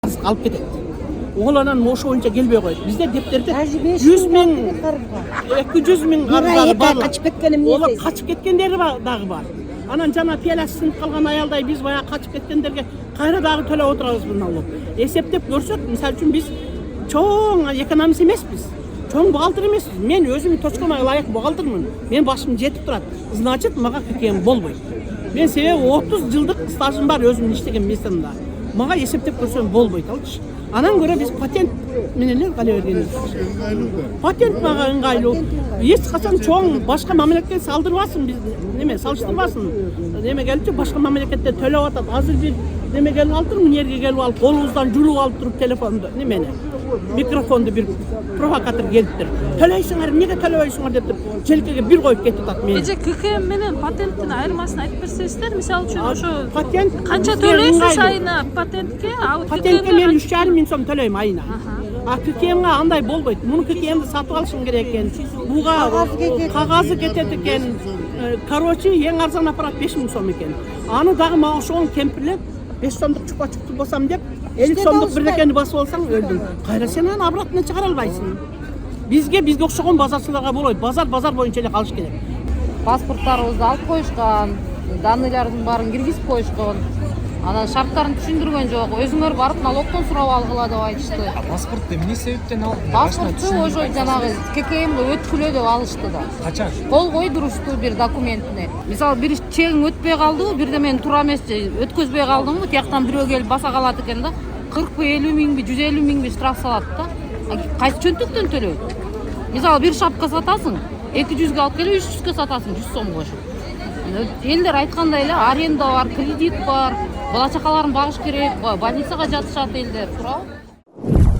алып кетет. Ол анан ошо боюнча келбей коет. Бизде дептерде 100 000, 200 000 арыздары бар. Качып кеткеним Олар качып кеткендери дагы бар. Анан жана пиаласы сынып калган аялдай биз баягы качып кеткендерге кайра дагы төлөп отурабыз налог. Эсептеп көрсөк, мисалы үчүн биз чоң экономист эмеспиз. Чоң бухгалтер эмеспиз. Мен өзүмдүн точкама ылайык бухгалтермин. Мен башым жетип турат. Значит, мага кекем болбойт. Мен себеби 30 жылдык стажым бар өзүмдүн иштеген местемде. Мага эсептеп көрсөм болбойт алчы. Анан көрө биз патент менен эле кале бергенбиз. Патент мага ыңгайлуу. Эч качан чоң башка мамлекетке салдырбасын биз, неме салыштырбасын. Неме келипчи башка мамлекетте төлөп атат. Азыр бир неме келип алыптырмын, жерге келип алып, колубуздан жулуп алып туруп телефонду, немени, микрофонду бир провокатор келиптир. Төлөйсүңөр, эмнеге төлөбөйсүңөр деп желкеге бир коюп кетип атат мени. Эже ККМ менен патенттин айырмасын айтып берсеңиздер, мисалы үчүн ошо Патент канча төлөйсүз айына патентке? Патентке мен 3,5 миң сом төлөйм айына. А ККМге андай болбойт. Муну ККМди сатып алышың керек экен. Буга кагазы кетет экен. Короче, эң арзан аппарат 5 миң сом экен. Аны дагы мага ошол кемпирлер 5 сомдук чупа-чупты болсам деп 50 сомдук бирдекени басып алсаң өлдүң. Кайра сен аны обратно чыгара албайсың. Бизге окшогон базарчыларга болбойт. Базар боюнча эле калыш керек. Паспорттарыбызды алып коюшкан, данныйлардын баарын киргизип коюшкан. Анан шарттарын түшүндүргөн жок. Өзүңөр барып налогдон сурап алгыла деп айтышты. Паспортты эмне себептен алдың? Паспортту ошо жанагы ККМге өткүлө деп алышты да. Качан? Кол койдурушту бир документине. Мисалы бир чегиң өтпөй калдыбы, бирде мен туура эмес өткөзбөй калдымбы, тияктан бирөө келип баса калат экен да. 40 миңби, 150 миңби штраф салат да. Кайсы чөнтөктөн төлөйт? Мисалы бир шапка сатасың, 200ге алып келип 300ге сатасың 100 сом кошуп. Элдер айткандай эле аренда бар, кредит бар. Бала чакаларын багыш керек, больницага жатышат элдер, туурабы?